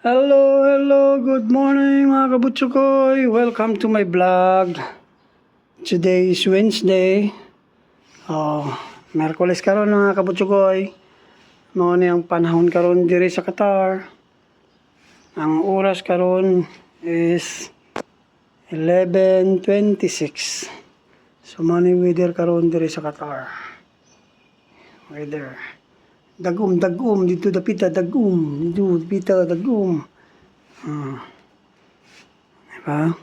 Hello, good morning mga kabutsukoy. Welcome to my vlog. Today is Wednesday. Merkules karon mga kabutsukoy. Mao ni ang panahon karon diri sa Qatar. Ang oras karon is 11:26. So mao ni weather karon diri sa Qatar. Weather. Dagum dito dapita dagum dito dapita dagum. Diba?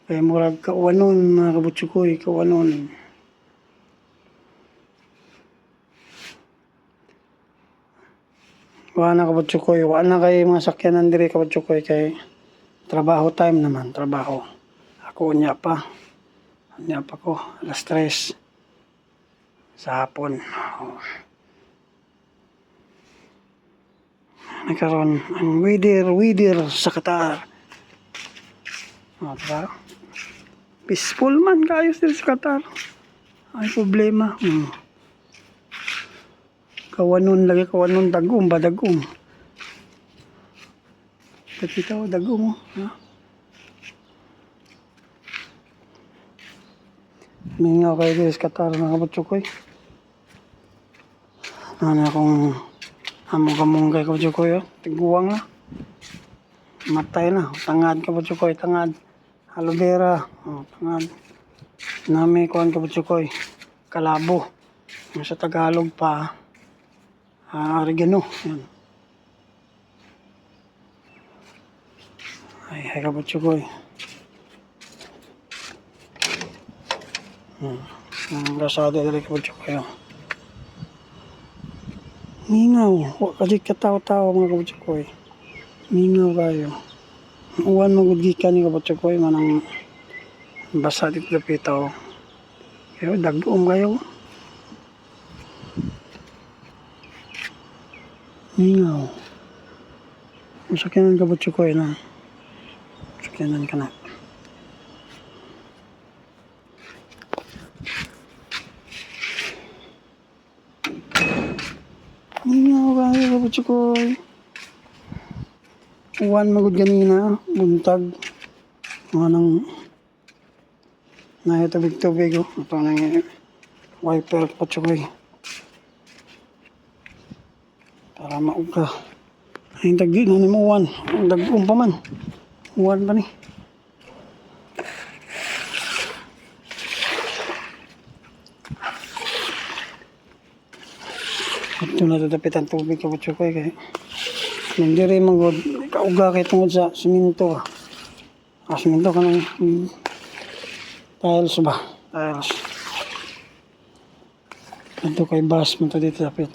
Kaya murag kawanon mga kabutsukoy, kawanon. Wala na kabutsukoy, wala na kay mga sakyanan diri kabutsukoy kay trabaho time naman, trabaho. Ako unya pa ko, alas 3 sa hapon. Nagkaroon ang weather sa Qatar. Diba? Peaceful man kayo sa Qatar. Ay problema. Kawanon lagi, kawanon dagum ba dagum. Kita dagum. Mingaw kayo sa Qatar mga kabutsukoy. Ano akong among kay kabutsukoy, tiguwang na. Matay na, tangad kabutsukoy, tangad. Aloe vera, tangad. Nami kuan kabutsukoy, kalabo. Sa Tagalog pa, oregano. Yan. Ay kabutsukoy. Ang lasada dali kabutsukoy. Mingaw, kasi kataw-taw mga kabutsukoy. Mingaw kayo. Uwan magudgikan ni kabutsukoy, manang basa dito lapitaw. Kaya dagum kayo. Mingaw. Masakyanan kabutsukoy na. Masakyanan ka na. Mingaw kayo kabutsukoy. Uwan magud ganina, buntag. Manang tubig-tubig. Ito nang wiper kabutsukoy. Para mauga. Ay dagdi na ni mo uwan. Ang dagum pa man. Uwan pa ni. Ito na dadapit ang tubig kabutsukoy kay hindi rin magod kauga kay tungod sa siminto. Siminto ka ng tiles ba? Tiles. Ito kay bus mo ito dito dapit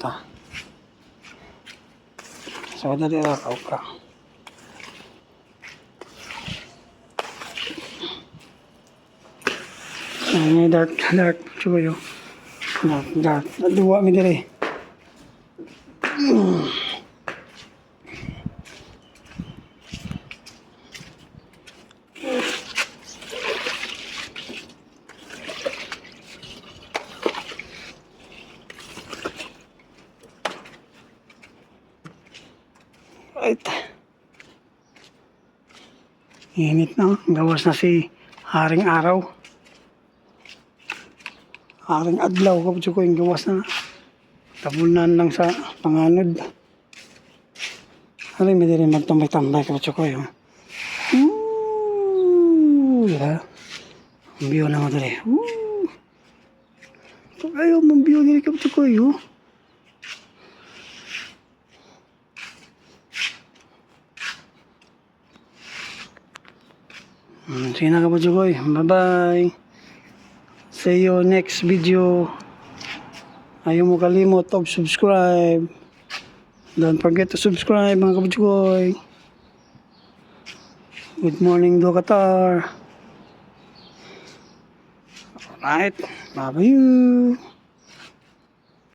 So dali ra kauga. May dark chuyo. Dark. Duwa mi dire. Right. Init na. Gawas na si Haring Araw. Haring Adlaw kabutsukoy yung gawas na. Tabunan lang sa panganod. Haring may din magtambay-tambay kabutsukoy. Diba? Ang view na mo dali. Ito kayo mong view dali kabutsukoy. Sige na kabutsukoy. Bye-bye. See you next video. Ayaw mo kalimot of subscribe. Don't forget to subscribe mga kabutsukoy. Good morning do Qatar. Alright. Bye-bye.